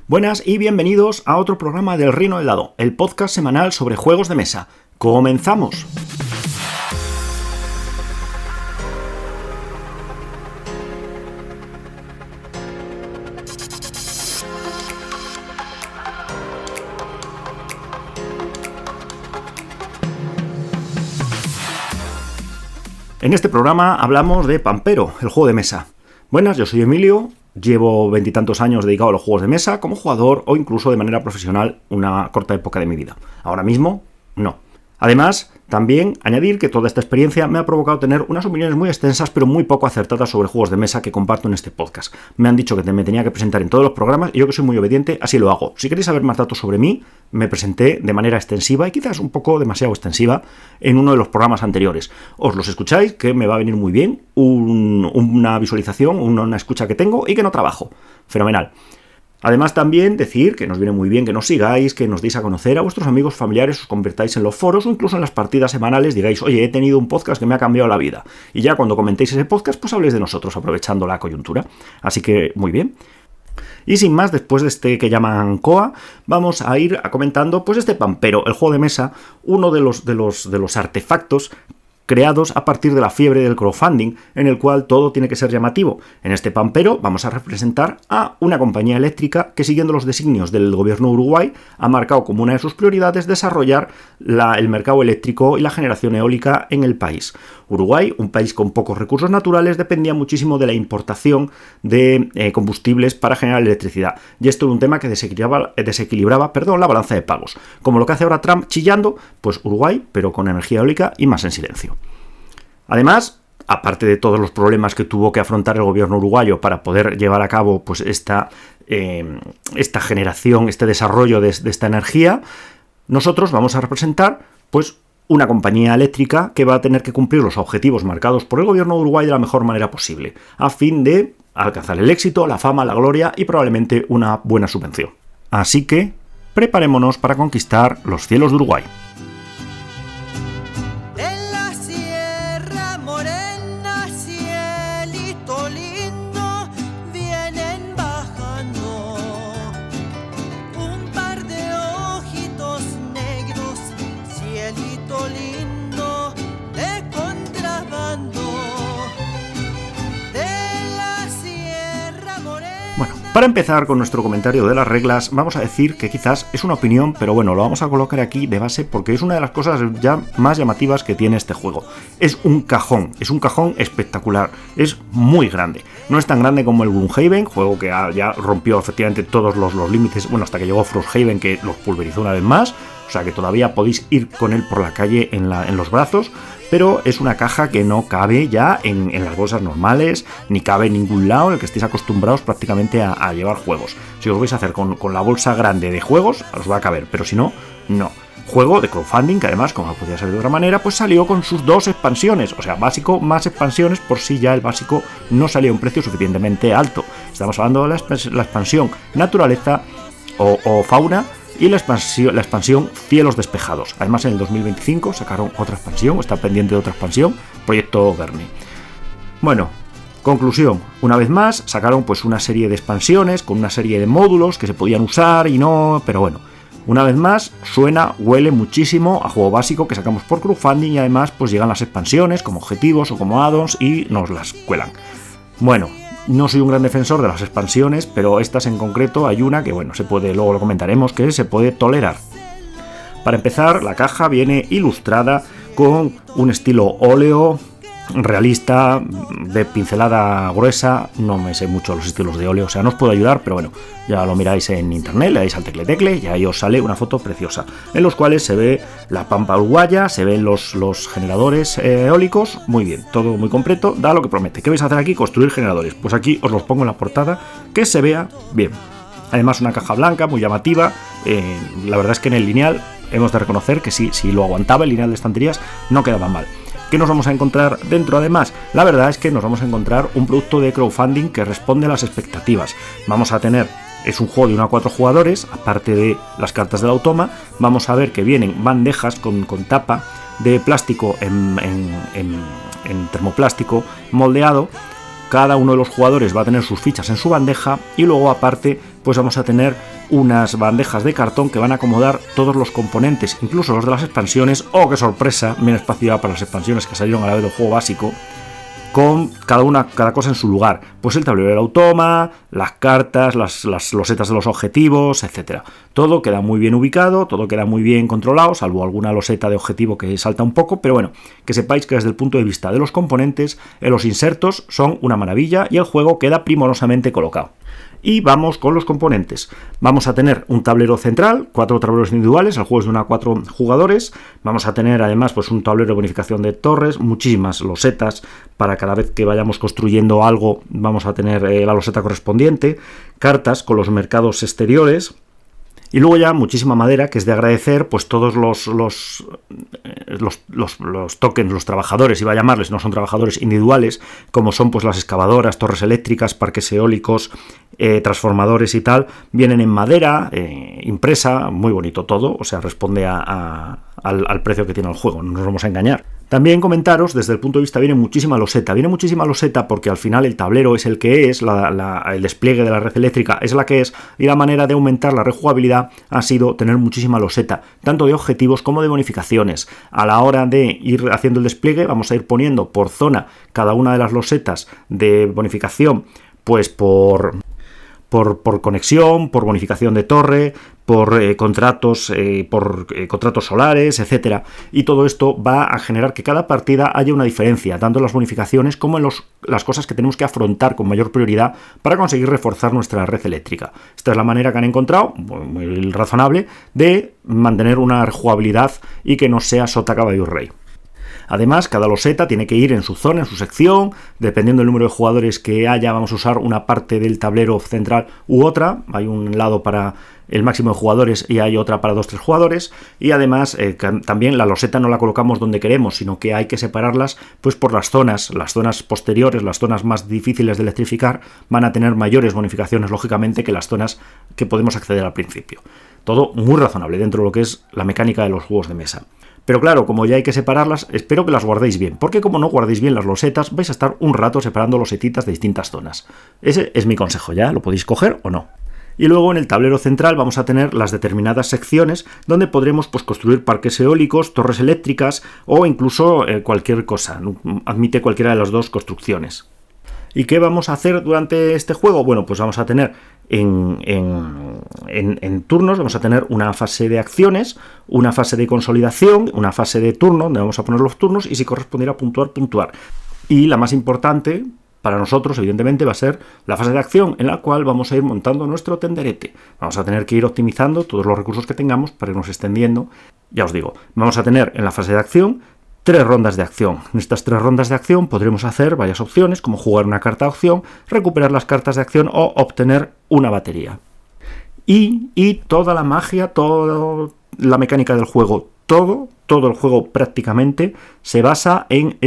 Buenas y bienvenidos a otro programa del Reino del Dado, el podcast semanal sobre juegos de mesa. ¡Comenzamos! En este programa hablamos de Pampero, el juego de mesa. Buenas, yo soy Emilio. Llevo 20 y tantos años dedicado a los juegos de mesa como jugador o incluso de manera profesional una corta época de mi vida. Ahora mismo, no. Además, también añadir que toda esta experiencia me ha provocado tener unas opiniones muy extensas pero muy poco acertadas sobre juegos de mesa que comparto en este podcast. Me han dicho que me tenía que presentar en todos los programas y yo, que soy muy obediente, así lo hago. Si queréis saber más datos sobre mí, me presenté de manera extensiva y quizás un poco demasiado extensiva en uno de los programas anteriores. Os los escucháis, que me va a venir muy bien, una visualización, una escucha que tengo y que no trabajo. Fenomenal. Además, también decir que nos viene muy bien que nos sigáis, que nos deis a conocer a vuestros amigos, familiares, os convertáis en los foros o incluso en las partidas semanales, digáis, oye, he tenido un podcast que me ha cambiado la vida. Y ya cuando comentéis ese podcast, pues habléis de nosotros, aprovechando la coyuntura. Así que, muy bien. Y sin más, después de este que llaman COA, vamos a ir comentando pues este Pampero, el juego de mesa, uno de los artefactos creados a partir de la fiebre del crowdfunding, en el cual todo tiene que ser llamativo. En este Pampero vamos a representar a una compañía eléctrica que, siguiendo los designios del gobierno de Uruguay, ha marcado como una de sus prioridades desarrollar el mercado eléctrico y la generación eólica en el país. Uruguay, un país con pocos recursos naturales, dependía muchísimo de la importación de combustibles para generar electricidad. Y esto era un tema que desequilibraba la balanza de pagos. Como lo que hace ahora Trump chillando, pues Uruguay, pero con energía eólica y más en silencio. Además, aparte de todos los problemas que tuvo que afrontar el gobierno uruguayo para poder llevar a cabo pues esta generación, este desarrollo de esta energía, nosotros vamos a representar pues una compañía eléctrica que va a tener que cumplir los objetivos marcados por el gobierno de Uruguay de la mejor manera posible, a fin de alcanzar el éxito, la fama, la gloria y probablemente una buena subvención. Así que preparémonos para conquistar los cielos de Uruguay. Para empezar con nuestro comentario de las reglas, vamos a decir que quizás es una opinión, pero bueno, lo vamos a colocar aquí de base porque es una de las cosas ya más llamativas que tiene este juego. Es un cajón espectacular, es muy grande. No es tan grande como el Gloomhaven, juego que ya rompió efectivamente todos los límites, bueno, hasta que llegó Frosthaven, que los pulverizó una vez más, o sea que todavía podéis ir con él por la calle en los brazos, pero es una caja que no cabe ya en las bolsas normales, ni cabe en ningún lado en el que estéis acostumbrados prácticamente a llevar juegos. Si os vais a hacer con la bolsa grande de juegos, os va a caber, pero si no, no. Juego de crowdfunding que además, como podía ser de otra manera, pues salió con sus 2 expansiones, o sea, básico más expansiones por si ya el básico no salía a un precio suficientemente alto. Estamos hablando de la expansión naturaleza o fauna, y la expansión Cielos Despejados. Además, en el 2025 sacaron otra expansión, está pendiente de otra expansión, Proyecto Verne. Bueno, conclusión, una vez más sacaron pues una serie de expansiones con una serie de módulos que se podían usar y no, pero bueno, una vez más huele muchísimo a juego básico que sacamos por crowdfunding y además pues llegan las expansiones como objetivos o como add-ons y nos las cuelan. Bueno, no soy un gran defensor de las expansiones, pero estas en concreto hay una que, bueno, luego lo comentaremos, que se puede tolerar. Para empezar, la caja viene ilustrada con un estilo óleo realista, de pincelada gruesa. No me sé mucho los estilos de óleo, o sea, no os puedo ayudar, pero bueno, ya lo miráis en internet, le dais al tecle y ahí os sale una foto preciosa, en los cuales se ve la pampa uruguaya, se ven los generadores eólicos, muy bien, todo muy completo, da lo que promete. ¿Qué vais a hacer aquí? Construir generadores. Pues aquí os los pongo en la portada, que se vea bien. Además, una caja blanca muy llamativa. La verdad es que en el lineal hemos de reconocer que si lo aguantaba el lineal de estanterías, no quedaba mal. ¿Qué nos vamos a encontrar dentro? Además, la verdad es que nos vamos a encontrar un producto de crowdfunding que responde a las expectativas. Vamos a tener, es un juego de 1 a 4 jugadores, aparte de las cartas del automa. Vamos a ver que vienen bandejas con tapa de plástico en termoplástico moldeado, cada uno de los jugadores va a tener sus fichas en su bandeja y luego aparte pues vamos a tener unas bandejas de cartón que van a acomodar todos los componentes, incluso los de las expansiones. ¡Oh, qué sorpresa! Menos espacio para las expansiones que salieron a la vez del juego básico, con cada cosa en su lugar. Pues el tablero del automa, las cartas, las losetas de los objetivos, etcétera. Todo queda muy bien ubicado, todo queda muy bien controlado, salvo alguna loseta de objetivo que salta un poco, pero bueno, que sepáis que desde el punto de vista de los componentes, los insertos son una maravilla y el juego queda primorosamente colocado. Y vamos con los componentes. Vamos a tener un tablero central, 4 tableros individuales, el juego es de 1 a 4 jugadores. Vamos a tener además pues un tablero de bonificación de torres, muchísimas losetas, para cada vez que vayamos construyendo algo vamos a tener la loseta correspondiente, cartas con los mercados exteriores. Y luego ya muchísima madera, que es de agradecer, pues todos los tokens, los trabajadores, iba a llamarles, no son trabajadores individuales, como son pues las excavadoras, torres eléctricas, parques eólicos, transformadores y tal, vienen en madera, impresa, muy bonito todo, o sea, responde al precio que tiene el juego, no nos vamos a engañar. También comentaros, desde el punto de vista, viene muchísima loseta porque al final el tablero es el que es, el despliegue de la red eléctrica es la que es, y la manera de aumentar la rejugabilidad ha sido tener muchísima loseta, tanto de objetivos como de bonificaciones. A la hora de ir haciendo el despliegue vamos a ir poniendo por zona cada una de las losetas de bonificación, pues por conexión, por bonificación de torre, por contratos solares, etcétera. Y todo esto va a generar que cada partida haya una diferencia, tanto en las bonificaciones como en las cosas que tenemos que afrontar con mayor prioridad para conseguir reforzar nuestra red eléctrica. Esta es la manera que han encontrado, muy razonable, de mantener una jugabilidad y que no sea sota, caballo y rey. Además, cada loseta tiene que ir en su zona, en su sección, dependiendo del número de jugadores que haya, vamos a usar una parte del tablero central u otra. Hay un lado para el máximo de jugadores y hay otra para 2-3 jugadores, y además también la loseta no la colocamos donde queremos, sino que hay que separarlas pues por las zonas posteriores, las zonas más difíciles de electrificar van a tener mayores bonificaciones lógicamente que las zonas que podemos acceder al principio. Todo muy razonable dentro de lo que es la mecánica de los juegos de mesa. Pero claro, como ya hay que separarlas, espero que las guardéis bien, porque como no guardéis bien las losetas, vais a estar un rato separando losetitas de distintas zonas. Ese es mi consejo, ya lo podéis coger o no. Y luego en el tablero central vamos a tener las determinadas secciones donde podremos pues, construir parques eólicos, torres eléctricas o incluso cualquier cosa. Admite cualquiera de las dos construcciones. ¿Y qué vamos a hacer durante este juego? Bueno, pues vamos a tener en turnos, vamos a tener una fase de acciones, una fase de consolidación, una fase de turno, donde vamos a poner los turnos, y si correspondiera puntuar. Y la más importante para nosotros, evidentemente, va a ser la fase de acción, en la cual vamos a ir montando nuestro tenderete. Vamos a tener que ir optimizando todos los recursos que tengamos para irnos extendiendo. Ya os digo, vamos a tener en la fase de acción 3 rondas de acción. En estas 3 rondas de acción podremos hacer varias opciones, como jugar una carta de acción, recuperar las cartas de acción o obtener una batería. Y toda la magia, toda la mecánica del juego, todo el juego prácticamente se basa en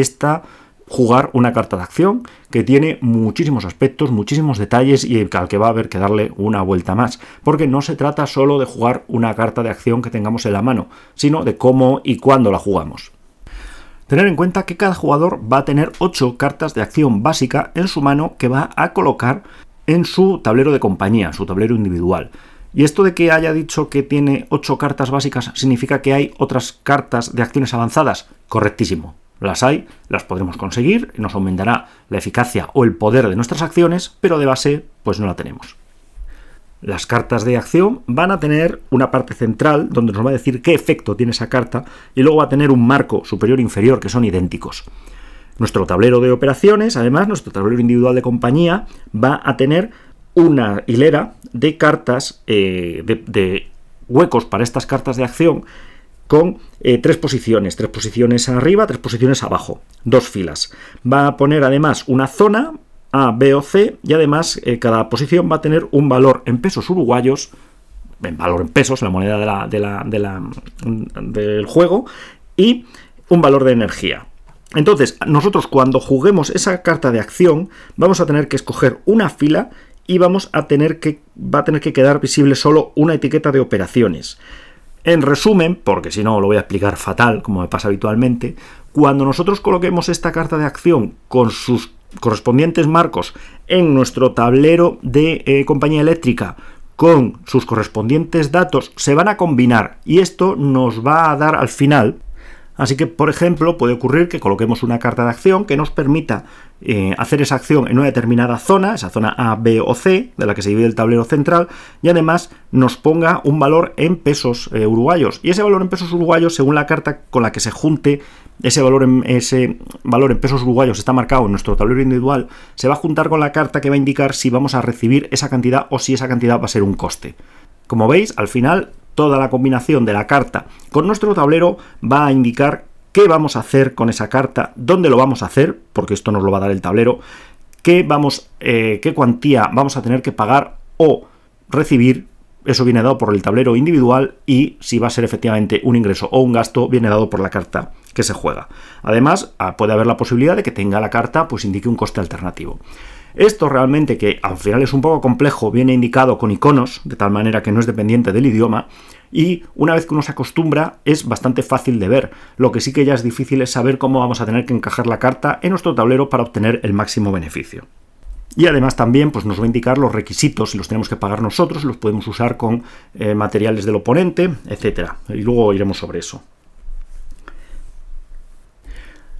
jugar una carta de acción que tiene muchísimos aspectos, muchísimos detalles y al que va a haber que darle una vuelta más, porque no se trata solo de jugar una carta de acción que tengamos en la mano, sino de cómo y cuándo la jugamos. Tener en cuenta que cada jugador va a tener 8 cartas de acción básica en su mano que va a colocar en su tablero de compañía, su tablero individual. Y esto de que haya dicho que tiene 8 cartas básicas, ¿significa que hay otras cartas de acciones avanzadas? Correctísimo. Las hay, las podremos conseguir, nos aumentará la eficacia o el poder de nuestras acciones, pero de base pues no la tenemos. Las cartas de acción van a tener una parte central donde nos va a decir qué efecto tiene esa carta y luego va a tener un marco superior e inferior que son idénticos. Nuestro tablero de operaciones, además, nuestro tablero individual de compañía va a tener una hilera de cartas, de huecos para estas cartas de acción con 3 posiciones arriba, 3 posiciones abajo, 2 filas. Va a poner además una zona A, B o C, y además cada posición va a tener un valor en pesos uruguayos, en valor en pesos, la moneda del juego, y un valor de energía. Entonces, nosotros cuando juguemos esa carta de acción, vamos a tener que escoger una fila y va a tener que quedar visible solo una etiqueta de operaciones. En resumen, porque si no lo voy a explicar fatal, como me pasa habitualmente, cuando nosotros coloquemos esta carta de acción con sus correspondientes marcos en nuestro tablero de compañía eléctrica con sus correspondientes datos se van a combinar y esto nos va a dar al final. Así que, por ejemplo, puede ocurrir que coloquemos una carta de acción que nos permita hacer esa acción en una determinada zona, esa zona A, B o C, de la que se divide el tablero central, y además nos ponga un valor en pesos uruguayos. Y ese valor en pesos uruguayos, según la carta con la que se junte, ese valor en pesos uruguayos está marcado en nuestro tablero individual, se va a juntar con la carta que va a indicar si vamos a recibir esa cantidad o si esa cantidad va a ser un coste. Como veis, al final, toda la combinación de la carta con nuestro tablero va a indicar qué vamos a hacer con esa carta, dónde lo vamos a hacer, porque esto nos lo va a dar el tablero, qué cuantía vamos a tener que pagar o recibir, eso viene dado por el tablero individual, y si va a ser efectivamente un ingreso o un gasto, viene dado por la carta que se juega. Además, puede haber la posibilidad de que tenga la carta, pues indique un coste alternativo. Esto realmente, que al final es un poco complejo, viene indicado con iconos, de tal manera que no es dependiente del idioma, y una vez que uno se acostumbra es bastante fácil de ver. Lo que sí que ya es difícil es saber cómo vamos a tener que encajar la carta en nuestro tablero para obtener el máximo beneficio. Y además también pues, nos va a indicar los requisitos, si los tenemos que pagar nosotros, si los podemos usar con materiales del oponente, etc. Y luego iremos sobre eso.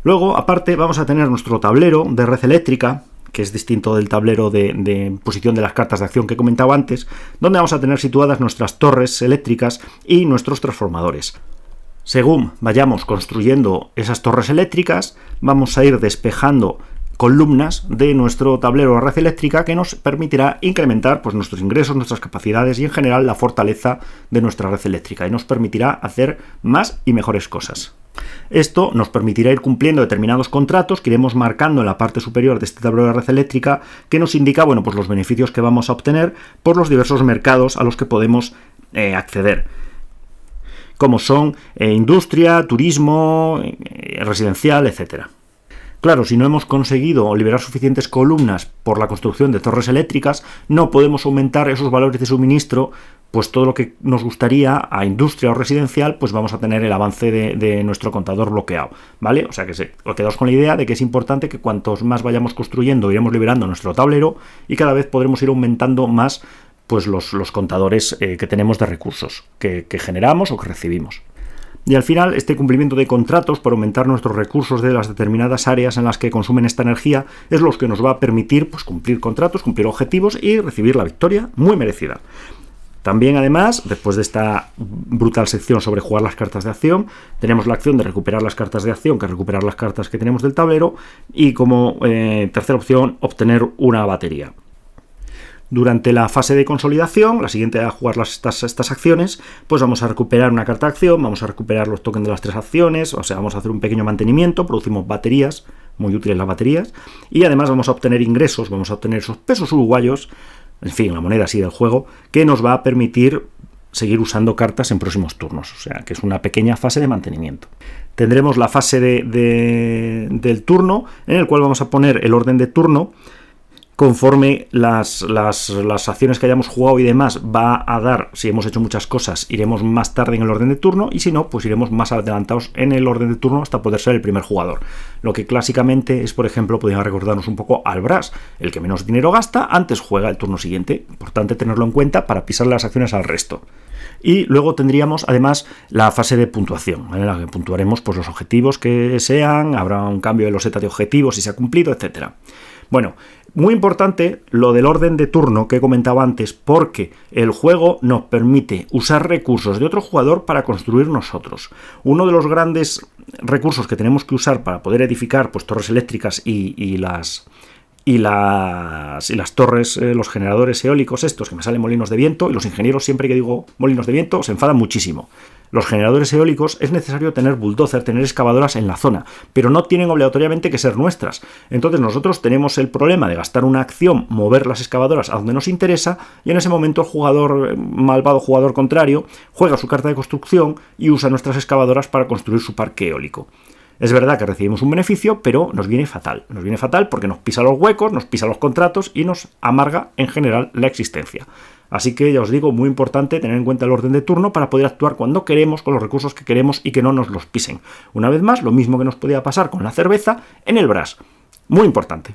Luego, aparte, vamos a tener nuestro tablero de red eléctrica, que es distinto del tablero de posición de las cartas de acción que comentaba antes, donde vamos a tener situadas nuestras torres eléctricas y nuestros transformadores. Según vayamos construyendo esas torres eléctricas, vamos a ir despejando columnas de nuestro tablero de red eléctrica que nos permitirá incrementar pues, nuestros ingresos, nuestras capacidades y en general la fortaleza de nuestra red eléctrica y nos permitirá hacer más y mejores cosas. Esto nos permitirá ir cumpliendo determinados contratos que iremos marcando en la parte superior de este tablero de red eléctrica que nos indica bueno, pues los beneficios que vamos a obtener por los diversos mercados a los que podemos acceder, como son industria, turismo, residencial, etcétera. Claro, si no hemos conseguido liberar suficientes columnas por la construcción de torres eléctricas, no podemos aumentar esos valores de suministro, pues todo lo que nos gustaría a industria o residencial, pues vamos a tener el avance de nuestro contador bloqueado, ¿vale? O sea que os quedamos con la idea de que es importante que cuantos más vayamos construyendo, iremos liberando nuestro tablero y cada vez podremos ir aumentando más pues los contadores que tenemos de recursos que generamos o que recibimos. Y al final, este cumplimiento de contratos por aumentar nuestros recursos de las determinadas áreas en las que consumen esta energía es lo que nos va a permitir pues, cumplir contratos, cumplir objetivos y recibir la victoria muy merecida. También, además, después de esta brutal sección sobre jugar las cartas de acción, tenemos la acción de recuperar las cartas de acción, que es recuperar las cartas que tenemos del tablero, y como tercera opción, obtener una batería. Durante la fase de consolidación, la siguiente a jugar estas acciones, pues vamos a recuperar una carta de acción, vamos a recuperar los tokens de las 3 acciones, o sea, vamos a hacer un pequeño mantenimiento, producimos baterías, muy útiles las baterías, y además vamos a obtener ingresos, vamos a obtener esos pesos uruguayos, en fin, la moneda así del juego, que nos va a permitir seguir usando cartas en próximos turnos, o sea, que es una pequeña fase de mantenimiento. Tendremos la fase del turno, en el cual vamos a poner el orden de turno, conforme las acciones que hayamos jugado y demás va a dar, si hemos hecho muchas cosas, iremos más tarde en el orden de turno y si no, pues iremos más adelantados en el orden de turno hasta poder ser el primer jugador. Lo que clásicamente es, por ejemplo, podríamos recordarnos un poco al Brass, el que menos dinero gasta, antes juega el turno siguiente. Importante tenerlo en cuenta para pisar las acciones al resto. Y luego tendríamos además la fase de puntuación, en la que puntuaremos pues, los objetivos que sean, habrá un cambio de loseta de objetivos si se ha cumplido, etcétera. Bueno, muy importante lo del orden de turno que he comentado antes, porque el juego nos permite usar recursos de otro jugador para construir nosotros. Uno de los grandes recursos que tenemos que usar para poder edificar pues, torres eléctricas y las torres, los generadores eólicos estos, que me salen molinos de viento, y los ingenieros siempre que digo molinos de viento se enfadan muchísimo. Los generadores eólicos es necesario tener bulldozer, tener excavadoras en la zona, pero no tienen obligatoriamente que ser nuestras. Entonces nosotros tenemos el problema de gastar una acción, mover las excavadoras a donde nos interesa, y en ese momento el jugador, malvado jugador contrario, juega su carta de construcción y usa nuestras excavadoras para construir su parque eólico. Es verdad que recibimos un beneficio, pero nos viene fatal. Nos viene fatal porque nos pisa los huecos, nos pisa los contratos y nos amarga en general la existencia. Así que ya os digo, muy importante tener en cuenta el orden de turno para poder actuar cuando queremos, con los recursos que queremos y que no nos los pisen. Una vez más, lo mismo que nos podía pasar con la cerveza en el Brass. Muy importante.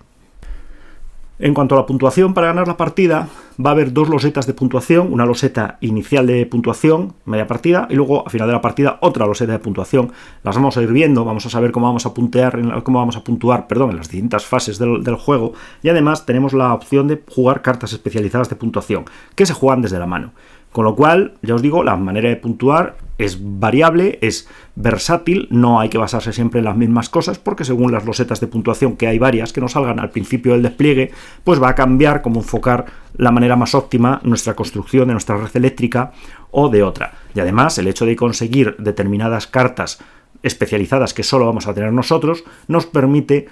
En cuanto a la puntuación, para ganar la partida va a haber 2 losetas de puntuación, una loseta inicial de puntuación, media partida, y luego al final de la partida otra loseta de puntuación. Las vamos a ir viendo, vamos a saber cómo vamos a puntuar, en las distintas fases del juego, y además tenemos la opción de jugar cartas especializadas de puntuación, que se juegan desde la mano. Con lo cual, ya os digo, la manera de puntuar es variable, es versátil, no hay que basarse siempre en las mismas cosas, porque según las losetas de puntuación, que hay varias que nos salgan al principio del despliegue, pues va a cambiar cómo enfocar la manera más óptima nuestra construcción de nuestra red eléctrica o de otra. Y además, el hecho de conseguir determinadas cartas especializadas que solo vamos a tener nosotros, nos permite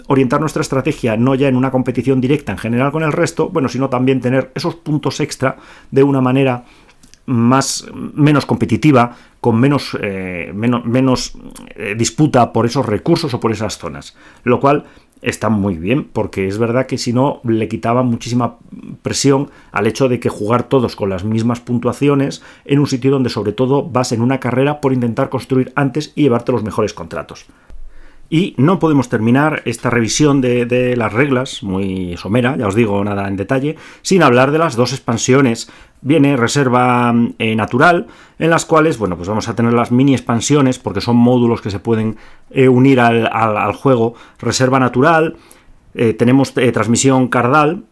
orientar nuestra estrategia no ya en una competición directa en general con el resto, sino también tener esos puntos extra de una manera menos competitiva, con menos disputa por esos recursos o por esas zonas, lo cual está muy bien, porque es verdad que si no le quitaba muchísima presión al hecho de que jugar todos con las mismas puntuaciones en un sitio donde sobre todo vas en una carrera por intentar construir antes y llevarte los mejores contratos. Y no podemos terminar esta revisión de las reglas, muy somera, ya os digo, nada en detalle, sin hablar de las 2 expansiones. Viene reserva natural, en las cuales, pues vamos a tener las mini expansiones, porque son módulos que se pueden unir al juego. Reserva natural, tenemos transmisión cardal,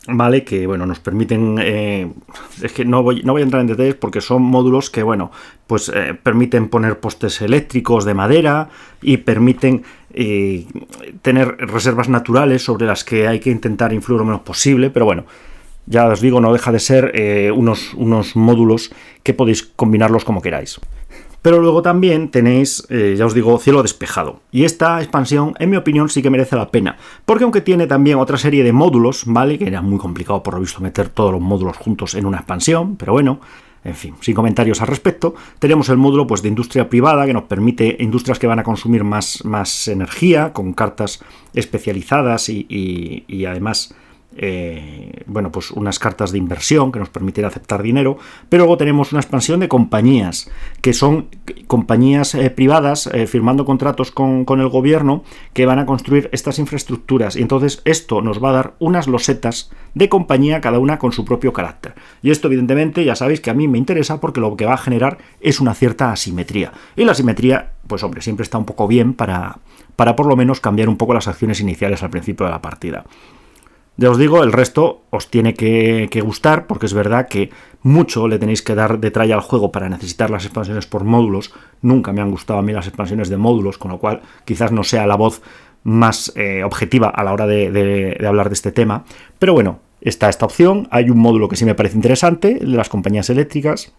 ¿vale? Que nos permiten, es que no voy a entrar en detalles porque son módulos que permiten poner postes eléctricos de madera y permiten tener reservas naturales sobre las que hay que intentar influir lo menos posible, pero ya os digo, no deja de ser unos módulos que podéis combinarlos como queráis. Pero luego también tenéis, ya os digo, cielo despejado. Y esta expansión, en mi opinión, sí que merece la pena. Porque aunque tiene también otra serie de módulos, ¿vale? Que era muy complicado por lo visto meter todos los módulos juntos en una expansión, pero en fin, sin comentarios al respecto. Tenemos el módulo de industria privada, que nos permite industrias que van a consumir más energía, con cartas especializadas y además unas cartas de inversión que nos permitirá aceptar dinero. Pero luego tenemos una expansión de compañías, que son compañías privadas firmando contratos con el gobierno que van a construir estas infraestructuras, y entonces esto nos va a dar unas losetas de compañía, cada una con su propio carácter. Y esto evidentemente ya sabéis que a mí me interesa, porque lo que va a generar es una cierta asimetría, y la asimetría siempre está un poco bien para por lo menos cambiar un poco las acciones iniciales al principio de la partida. Ya os digo, el resto os tiene que gustar, porque es verdad que mucho le tenéis que dar de tralla al juego para necesitar las expansiones por módulos. Nunca me han gustado a mí las expansiones de módulos, con lo cual quizás no sea la voz más objetiva a la hora de hablar de este tema. Pero está esta opción. Hay un módulo que sí me parece interesante, el de las compañías eléctricas.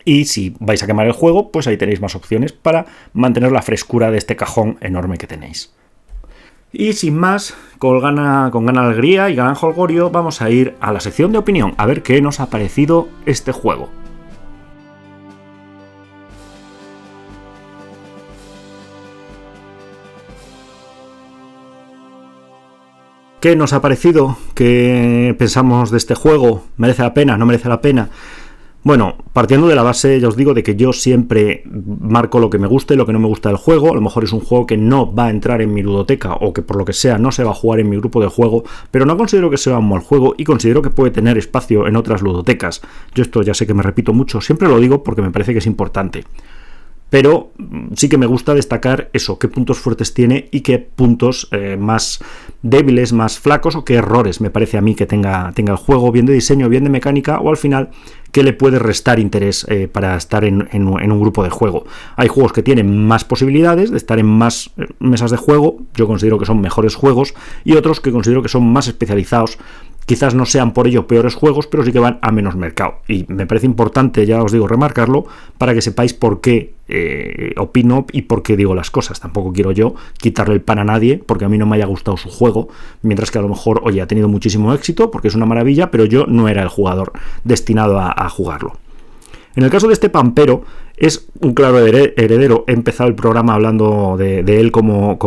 Y si vais a quemar el juego, pues ahí tenéis más opciones para mantener la frescura de este cajón enorme que tenéis. Y sin más, con gran alegría y gran jolgorio, vamos a ir a la sección de opinión, a ver qué nos ha parecido este juego. ¿Qué nos ha parecido? ¿Qué pensamos de este juego? ¿Merece la pena? ¿No merece la pena? Partiendo de la base, ya os digo, de que yo siempre marco lo que me gusta y lo que no me gusta del juego. A lo mejor es un juego que no va a entrar en mi ludoteca, o que por lo que sea no se va a jugar en mi grupo de juego, pero no considero que sea un mal juego y considero que puede tener espacio en otras ludotecas. Yo esto ya sé que me repito mucho, siempre lo digo porque me parece que es importante. Pero sí que me gusta destacar eso, qué puntos fuertes tiene y qué puntos más débiles, más flacos, o qué errores me parece a mí que tenga el juego, bien de diseño, bien de mecánica, o al final que le puede restar interés para estar en un grupo de juego. Hay juegos que tienen más posibilidades de estar en más mesas de juego, yo considero que son mejores juegos, y otros que considero que son más especializados. Quizás no sean por ello peores juegos, pero sí que van a menos mercado. Y me parece importante, ya os digo, remarcarlo, para que sepáis por qué opino y por qué digo las cosas. Tampoco quiero yo quitarle el pan a nadie porque a mí no me haya gustado su juego, mientras que a lo mejor, ha tenido muchísimo éxito porque es una maravilla, pero yo no era el jugador destinado a jugarlo. En el caso de este Pampero, es un claro heredero. He empezado el programa hablando de él como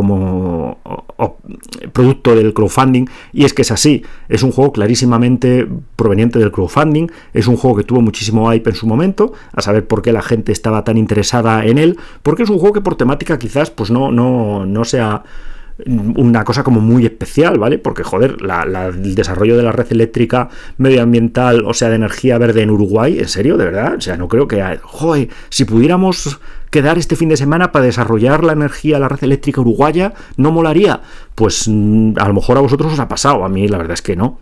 producto del crowdfunding, y es que es así. Es un juego clarísimamente proveniente del crowdfunding. Es un juego que tuvo muchísimo hype en su momento, a saber por qué la gente estaba tan interesada en él, porque es un juego que por temática quizás no sea una cosa como muy especial, ¿vale? Porque, joder, el desarrollo de la red eléctrica medioambiental, o sea, de energía verde en Uruguay, ¿en serio? ¿De verdad? O sea, no creo que... Joder, si pudiéramos quedar este fin de semana para desarrollar la energía, la red eléctrica uruguaya, ¿no molaría? Pues a lo mejor a vosotros os ha pasado, a mí la verdad es que no.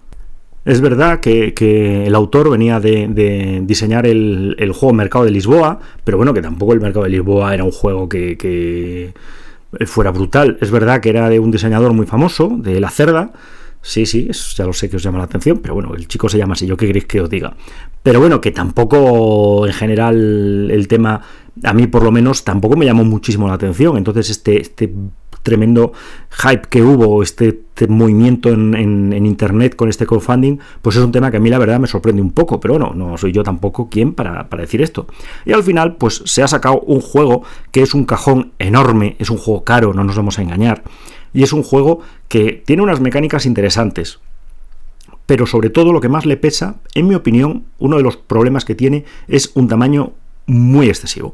Es verdad que el autor venía de diseñar el juego Mercado de Lisboa, pero bueno, que tampoco el Mercado de Lisboa era un juego que fuera brutal. Es verdad que era de un diseñador muy famoso, de La Cerda. Sí, ya lo sé que os llama la atención, pero bueno, el chico se llama así, ¿yo qué queréis que os diga? Pero bueno, que tampoco en general el tema, a mí por lo menos, tampoco me llamó muchísimo la atención. Entonces este tremendo hype que hubo, este movimiento en internet con este crowdfunding, pues es un tema que a mí la verdad me sorprende un poco, pero bueno, no soy yo tampoco quien para decir esto. Y al final pues se ha sacado un juego que es un cajón enorme, es un juego caro, no nos vamos a engañar, y es un juego que tiene unas mecánicas interesantes, pero sobre todo lo que más le pesa, en mi opinión, uno de los problemas que tiene es un tamaño muy excesivo.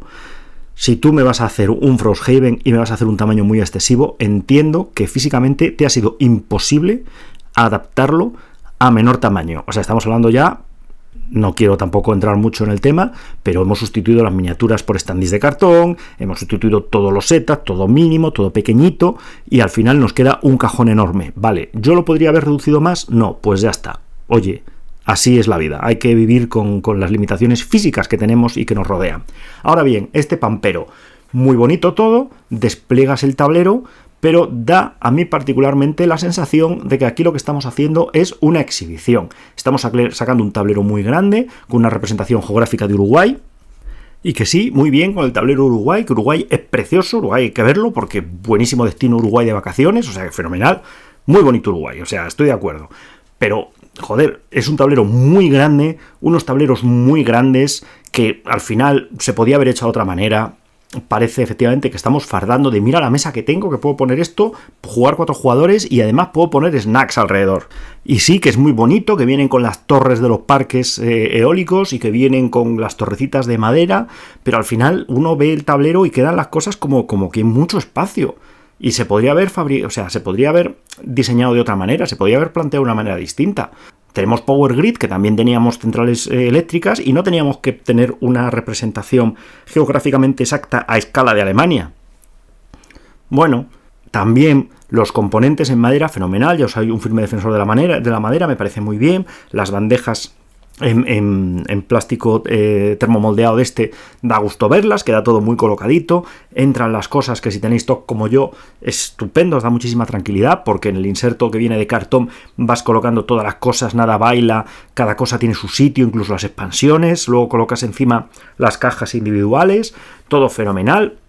Si tú me vas a hacer un Frosthaven y me vas a hacer un tamaño muy excesivo, entiendo que físicamente te ha sido imposible adaptarlo a menor tamaño. O sea, estamos hablando ya, no quiero tampoco entrar mucho en el tema, pero hemos sustituido las miniaturas por standees de cartón, hemos sustituido todos los setups, todo mínimo, todo pequeñito, y al final nos queda un cajón enorme. Vale, ¿yo lo podría haber reducido más? No, pues ya está. Oye, así es la vida, hay que vivir con las limitaciones físicas que tenemos y que nos rodean. Ahora bien, este pampero, muy bonito todo, despliegas el tablero, pero da a mí particularmente la sensación de que aquí lo que estamos haciendo es una exhibición. Estamos sacando un tablero muy grande, con una representación geográfica de Uruguay, y que sí, muy bien con el tablero Uruguay, que Uruguay es precioso, Uruguay hay que verlo, porque buenísimo destino Uruguay de vacaciones, o sea, fenomenal, muy bonito Uruguay, o sea, estoy de acuerdo. Pero, joder, es un tablero muy grande, unos tableros muy grandes que al final se podía haber hecho de otra manera. Parece efectivamente que estamos fardando de mira la mesa que tengo, que puedo poner esto, jugar 4 jugadores y además puedo poner snacks alrededor. Y sí, que es muy bonito, que vienen con las torres de los parques eólicos y que vienen con las torrecitas de madera, pero al final uno ve el tablero y quedan las cosas como que hay mucho espacio. Y se podría haber se podría haber diseñado de otra manera, se podría haber planteado de una manera distinta. Tenemos Power Grid, que también teníamos centrales eléctricas y no teníamos que tener una representación geográficamente exacta a escala de Alemania. Bueno, también los componentes en madera, fenomenal, ya soy un firme defensor de la madera, me parece muy bien. Las bandejas en plástico termomoldeado da gusto verlas, queda todo muy colocadito, entran las cosas que si tenéis stock como yo, estupendo, os da muchísima tranquilidad, porque en el inserto que viene de cartón vas colocando todas las cosas, nada baila, cada cosa tiene su sitio, incluso las expansiones, luego colocas encima las cajas individuales, todo fenomenal,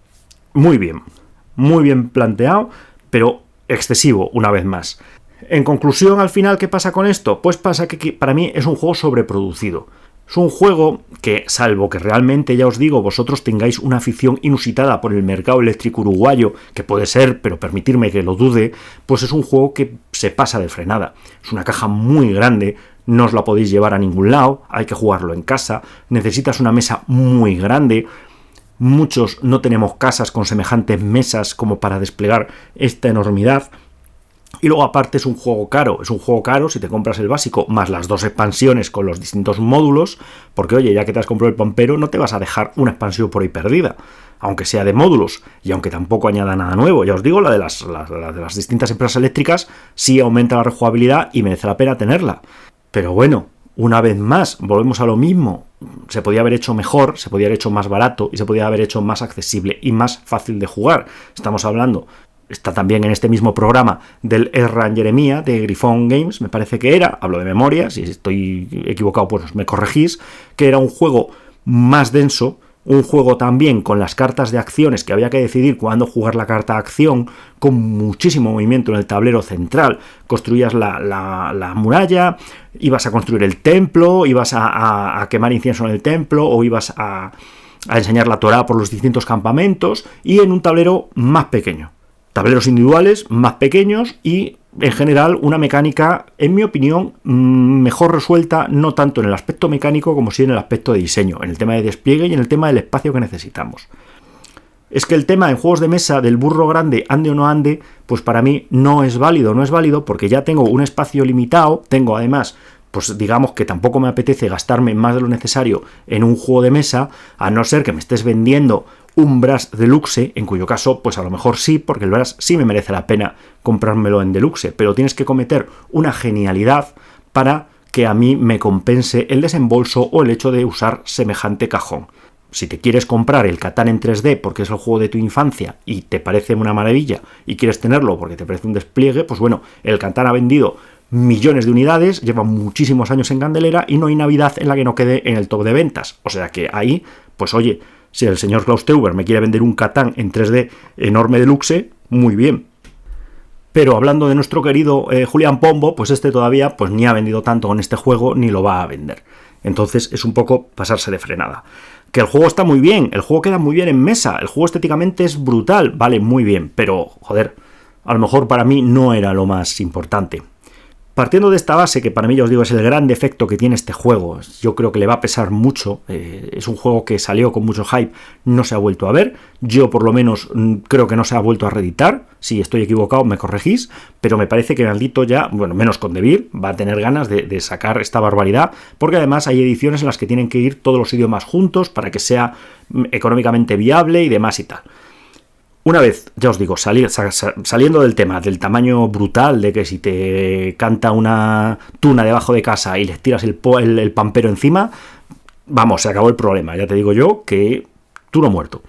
muy bien planteado, pero excesivo una vez más. En conclusión, al final, ¿qué pasa con esto? Pues pasa que para mí es un juego sobreproducido. Es un juego que, salvo que realmente, ya os digo, vosotros tengáis una afición inusitada por el mercado eléctrico uruguayo, que puede ser, pero permitirme que lo dude, pues es un juego que se pasa de frenada. Es una caja muy grande, no os la podéis llevar a ningún lado, hay que jugarlo en casa, necesitas una mesa muy grande. Muchos no tenemos casas con semejantes mesas como para desplegar esta enormidad. Y luego aparte es un juego caro si te compras el básico más las 2 expansiones con los distintos módulos, porque oye, ya que te has comprado el pampero no te vas a dejar una expansión por ahí perdida, aunque sea de módulos y aunque tampoco añada nada nuevo. Ya os digo, la de las distintas empresas eléctricas sí aumenta la rejugabilidad y merece la pena tenerla. Pero bueno, una vez más, volvemos a lo mismo, se podía haber hecho mejor, se podía haber hecho más barato y se podía haber hecho más accesible y más fácil de jugar. Estamos hablando... Está también en este mismo programa del Erran Jeremia de Griffon Games, me parece que era, hablo de memoria, si estoy equivocado pues me corregís, que era un juego más denso, un juego también con las cartas de acciones que había que decidir cuándo jugar la carta de acción, con muchísimo movimiento en el tablero central. Construías la muralla, ibas a construir el templo, ibas a quemar incienso en el templo o ibas a enseñar la Torá por los distintos campamentos y en un tablero más pequeño. Tableros individuales más pequeños y, en general, una mecánica, en mi opinión, mejor resuelta, no tanto en el aspecto mecánico como sí en el aspecto de diseño, en el tema de despliegue y en el tema del espacio que necesitamos. Es que el tema en juegos de mesa del burro grande, ande o no ande, pues para mí no es válido porque ya tengo un espacio limitado, tengo además, pues digamos que tampoco me apetece gastarme más de lo necesario en un juego de mesa, a no ser que me estés vendiendo un Brass Deluxe, en cuyo caso, pues a lo mejor sí, porque el Brass sí me merece la pena comprármelo en Deluxe, pero tienes que cometer una genialidad para que a mí me compense el desembolso o el hecho de usar semejante cajón. Si te quieres comprar el Catán en 3D porque es el juego de tu infancia y te parece una maravilla y quieres tenerlo porque te parece un despliegue, pues bueno, el Catán ha vendido millones de unidades, lleva muchísimos años en candelera y no hay Navidad en la que no quede en el top de ventas. O sea que ahí, pues oye, si el señor Klaus Teuber me quiere vender un Catán en 3D enorme deluxe, muy bien. Pero hablando de nuestro querido Julián Pombo, pues este todavía pues ni ha vendido tanto con este juego ni lo va a vender. Entonces es un poco pasarse de frenada. Que el juego está muy bien, el juego queda muy bien en mesa, el juego estéticamente es brutal, vale, muy bien, pero joder, a lo mejor para mí no era lo más importante. Partiendo de esta base, que para mí ya os digo es el gran defecto que tiene este juego, yo creo que le va a pesar mucho, es un juego que salió con mucho hype, no se ha vuelto a ver, yo por lo menos creo que no se ha vuelto a reeditar, si estoy equivocado me corregís, pero me parece que Maldito ya, bueno, menos con Devir, va a tener ganas de sacar esta barbaridad, porque además hay ediciones en las que tienen que ir todos los idiomas juntos para que sea económicamente viable y demás y tal. Una vez, ya os digo, saliendo del tema, del tamaño brutal de que si te canta una tuna debajo de casa y les tiras el pampero encima, vamos, se acabó el problema. Ya te digo yo que turo muerto.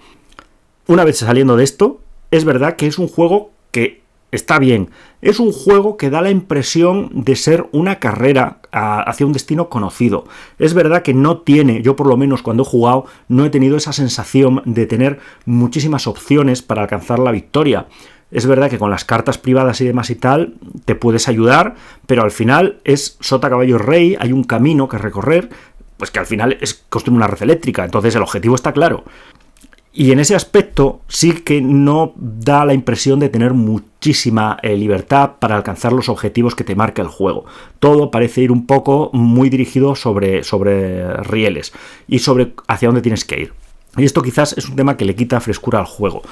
Una vez saliendo de esto, es verdad que es un juego que está bien. Es un juego que da la impresión de ser una carrera hacia un destino conocido. Es verdad que no tiene, yo por lo menos cuando he jugado, no he tenido esa sensación de tener muchísimas opciones para alcanzar la victoria. Es verdad que con las cartas privadas y demás y tal, te puedes ayudar, pero al final es sota, caballo, rey, hay un camino que recorrer, pues que al final es construir una red eléctrica, entonces el objetivo está claro. Y en ese aspecto sí que no da la impresión de tener muchísima libertad para alcanzar los objetivos que te marca el juego. Todo parece ir un poco muy dirigido sobre rieles y sobre hacia dónde tienes que ir. Y esto quizás es un tema que le quita frescura al juego.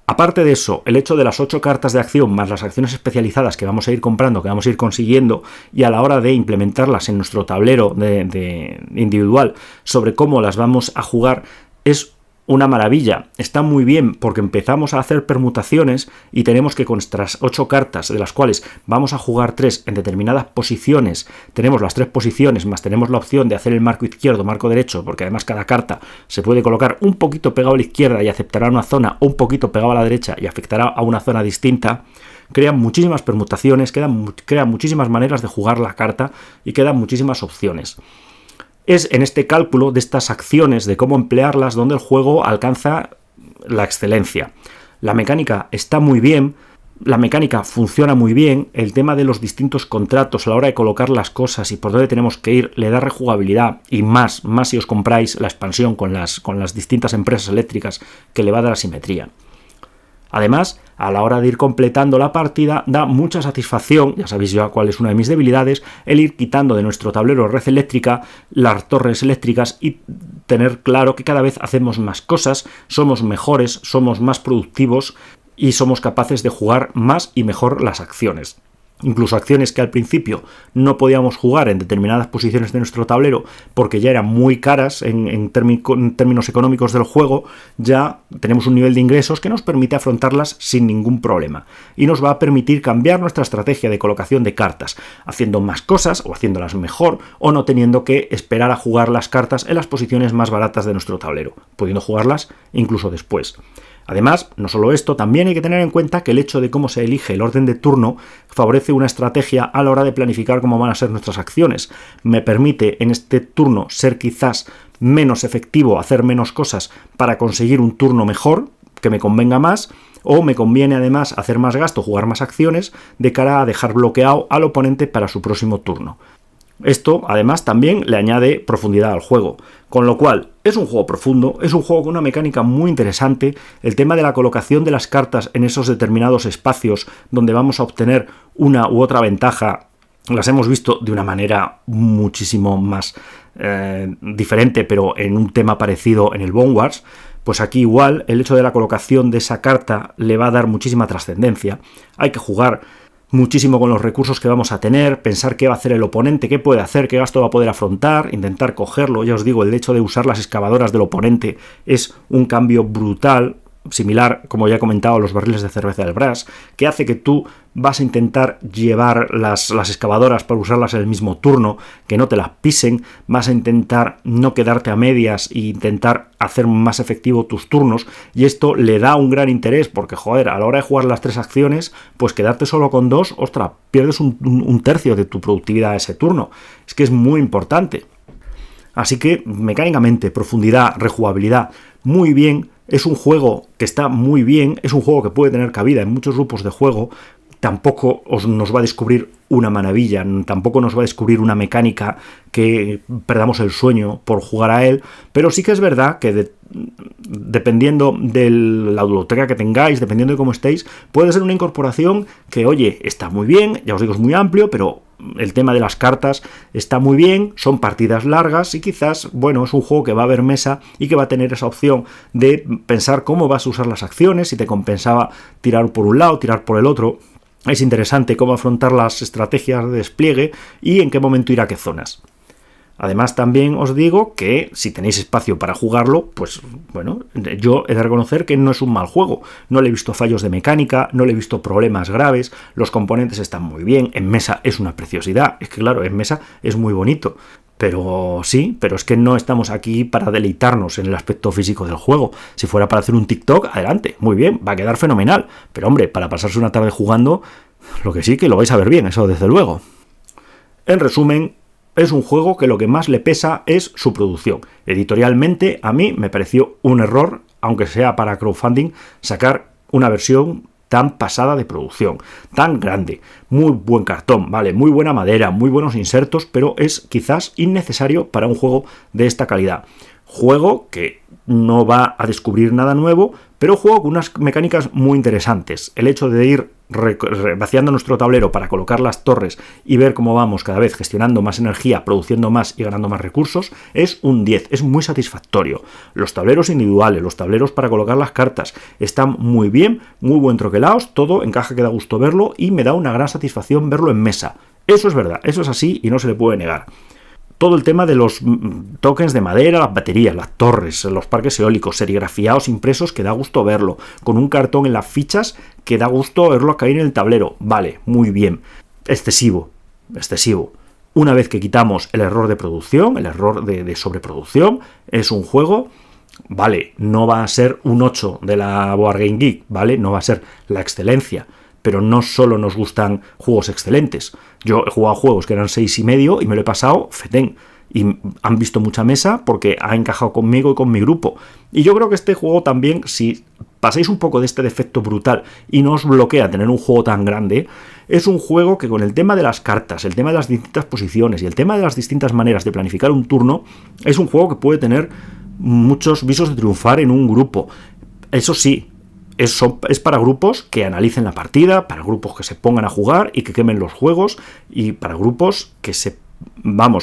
Aparte de eso, el hecho de las 8 cartas de acción más las acciones especializadas que vamos a ir comprando, que vamos a ir consiguiendo, y a la hora de implementarlas en nuestro tablero de individual sobre cómo las vamos a jugar, es una maravilla. Está muy bien porque empezamos a hacer permutaciones y tenemos que con nuestras 8 cartas, de las cuales vamos a jugar 3 en determinadas posiciones, tenemos las 3 posiciones, más tenemos la opción de hacer el marco izquierdo, marco derecho, porque además cada carta se puede colocar un poquito pegado a la izquierda y aceptará una zona, o un poquito pegado a la derecha y afectará a una zona distinta. Crean muchísimas permutaciones, crean muchísimas maneras de jugar la carta y quedan muchísimas opciones. Es en este cálculo de estas acciones, de cómo emplearlas, donde el juego alcanza la excelencia. La mecánica está muy bien, la mecánica funciona muy bien, el tema de los distintos contratos a la hora de colocar las cosas y por dónde tenemos que ir le da rejugabilidad, y más si os compráis la expansión con las distintas empresas eléctricas, que le va a dar asimetría. Además, a la hora de ir completando la partida, da mucha satisfacción, ya sabéis ya cuál es una de mis debilidades, el ir quitando de nuestro tablero red eléctrica las torres eléctricas y tener claro que cada vez hacemos más cosas, somos mejores, somos más productivos y somos capaces de jugar más y mejor las acciones. Incluso acciones que al principio no podíamos jugar en determinadas posiciones de nuestro tablero porque ya eran muy caras en términos económicos del juego, ya tenemos un nivel de ingresos que nos permite afrontarlas sin ningún problema y nos va a permitir cambiar nuestra estrategia de colocación de cartas, haciendo más cosas o haciéndolas mejor, o no teniendo que esperar a jugar las cartas en las posiciones más baratas de nuestro tablero, pudiendo jugarlas incluso después. Además, no solo esto, también hay que tener en cuenta que el hecho de cómo se elige el orden de turno favorece una estrategia a la hora de planificar cómo van a ser nuestras acciones. Me permite en este turno ser quizás menos efectivo, hacer menos cosas para conseguir un turno mejor, que me convenga más, o me conviene además hacer más gasto, jugar más acciones, de cara a dejar bloqueado al oponente para su próximo turno. Esto, además, también le añade profundidad al juego, con lo cual es un juego profundo, es un juego con una mecánica muy interesante. El tema de la colocación de las cartas en esos determinados espacios donde vamos a obtener una u otra ventaja, las hemos visto de una manera muchísimo más diferente, pero en un tema parecido en el Bone Wars. Pues aquí igual el hecho de la colocación de esa carta le va a dar muchísima trascendencia. Hay que jugar muchísimo con los recursos que vamos a tener, pensar qué va a hacer el oponente, qué puede hacer, qué gasto va a poder afrontar, intentar cogerlo. Ya os digo, el hecho de usar las excavadoras del oponente es un cambio brutal, similar, como ya he comentado, a los barriles de cerveza del Brass, que hace que tú vas a intentar llevar las excavadoras para usarlas en el mismo turno, que no te las pisen, vas a intentar no quedarte a medias e intentar hacer más efectivo tus turnos, y esto le da un gran interés, porque joder, a la hora de jugar las 3 acciones, pues quedarte solo con 2, ostras, pierdes un tercio de tu productividad ese turno. Es que es muy importante. Así que, mecánicamente, profundidad, rejugabilidad, muy bien. Es un juego que está muy bien, es un juego que puede tener cabida en muchos grupos de juego. Tampoco nos va a descubrir una maravilla, tampoco nos va a descubrir una mecánica que perdamos el sueño por jugar a él, pero sí que es verdad que dependiendo de la biblioteca que tengáis, dependiendo de cómo estéis, puede ser una incorporación que, oye, está muy bien, ya os digo, es muy amplio, pero el tema de las cartas está muy bien, son partidas largas y quizás, bueno, es un juego que va a haber mesa y que va a tener esa opción de pensar cómo vas a usar las acciones, si te compensaba tirar por un lado, tirar por el otro. Es interesante cómo afrontar las estrategias de despliegue y en qué momento ir a qué zonas. Además, también os digo que si tenéis espacio para jugarlo, pues bueno, yo he de reconocer que no es un mal juego. No le he visto fallos de mecánica, no le he visto problemas graves, los componentes están muy bien, en mesa es una preciosidad. Es que claro, en mesa es muy bonito. Pero sí, pero es que no estamos aquí para deleitarnos en el aspecto físico del juego. Si fuera para hacer un TikTok, adelante, muy bien, va a quedar fenomenal. Pero hombre, para pasarse una tarde jugando, lo que sí que lo vais a ver bien, eso desde luego. En resumen, es un juego que lo que más le pesa es su producción. Editorialmente, a mí me pareció un error, aunque sea para crowdfunding, sacar una versión tan pasada de producción, tan grande, muy buen cartón, vale, muy buena madera, muy buenos insertos, pero es quizás innecesario para un juego de esta calidad. Juego que no va a descubrir nada nuevo, pero juego con unas mecánicas muy interesantes. El hecho de ir vaciando nuestro tablero para colocar las torres y ver cómo vamos cada vez gestionando más energía, produciendo más y ganando más recursos, es un 10, es muy satisfactorio. Los tableros individuales, los tableros para colocar las cartas, están muy bien, muy buen troquelados, todo encaja que da gusto verlo y me da una gran satisfacción verlo en mesa. Eso es verdad, eso es así y no se le puede negar. Todo el tema de los tokens de madera, las baterías, las torres, los parques eólicos, serigrafiados, impresos, que da gusto verlo. Con un cartón en las fichas, que da gusto verlo caer en el tablero. Vale, muy bien. Excesivo. Una vez que quitamos el error de producción, el error de sobreproducción, es un juego, vale, no va a ser un 8 de la Board Game Geek, ¿vale? No va a ser la excelencia. Pero no solo nos gustan juegos excelentes. Yo he jugado juegos que eran 6,5 y me lo he pasado fetén. Y han visto mucha mesa porque ha encajado conmigo y con mi grupo. Y yo creo que este juego también, si pasáis un poco de este defecto brutal y no os bloquea tener un juego tan grande, es un juego que con el tema de las cartas, el tema de las distintas posiciones y el tema de las distintas maneras de planificar un turno, es un juego que puede tener muchos visos de triunfar en un grupo. Eso sí, es para grupos que analicen la partida, para grupos que se pongan a jugar y que quemen los juegos, y para grupos que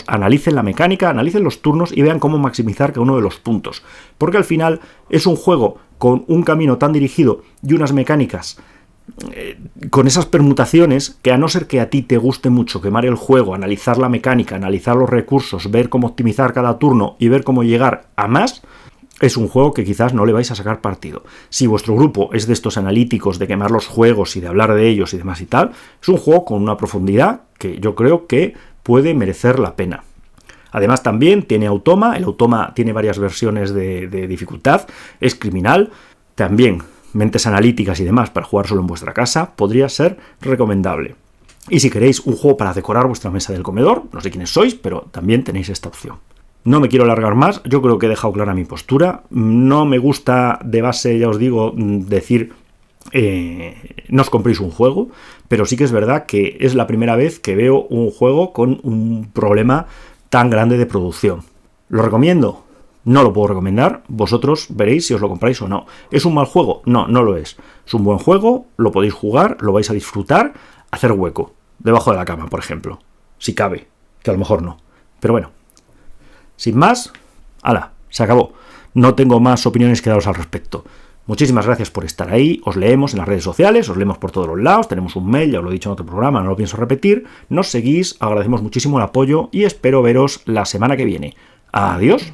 analicen la mecánica, analicen los turnos y vean cómo maximizar cada uno de los puntos. Porque al final es un juego con un camino tan dirigido y unas mecánicas con esas permutaciones que, a no ser que a ti te guste mucho quemar el juego, analizar la mecánica, analizar los recursos, ver cómo optimizar cada turno y ver cómo llegar a más, es un juego que quizás no le vais a sacar partido. Si vuestro grupo es de estos analíticos de quemar los juegos y de hablar de ellos y demás y tal, es un juego con una profundidad que yo creo que puede merecer la pena. Además también tiene Automa, el Automa tiene varias versiones de dificultad, es criminal, también mentes analíticas y demás para jugar solo en vuestra casa, podría ser recomendable. Y si queréis un juego para decorar vuestra mesa del comedor, no sé quiénes sois, pero también tenéis esta opción. No me quiero alargar más, yo creo que he dejado clara mi postura. No me gusta de base, ya os digo, decir no os compréis un juego, pero sí que es verdad que es la primera vez que veo un juego con un problema tan grande de producción. ¿Lo recomiendo? No lo puedo recomendar, vosotros veréis si os lo compráis o no. ¿Es un mal juego? No, no lo es. Es un buen juego, lo podéis jugar, lo vais a disfrutar, hacer hueco, debajo de la cama, por ejemplo, si cabe, que a lo mejor no. Pero bueno. Sin más, ¡hala! Se acabó. No tengo más opiniones que daros al respecto. Muchísimas gracias por estar ahí, os leemos en las redes sociales, os leemos por todos los lados, tenemos un mail, ya os lo he dicho en otro programa, no lo pienso repetir, nos seguís, agradecemos muchísimo el apoyo y espero veros la semana que viene. Adiós.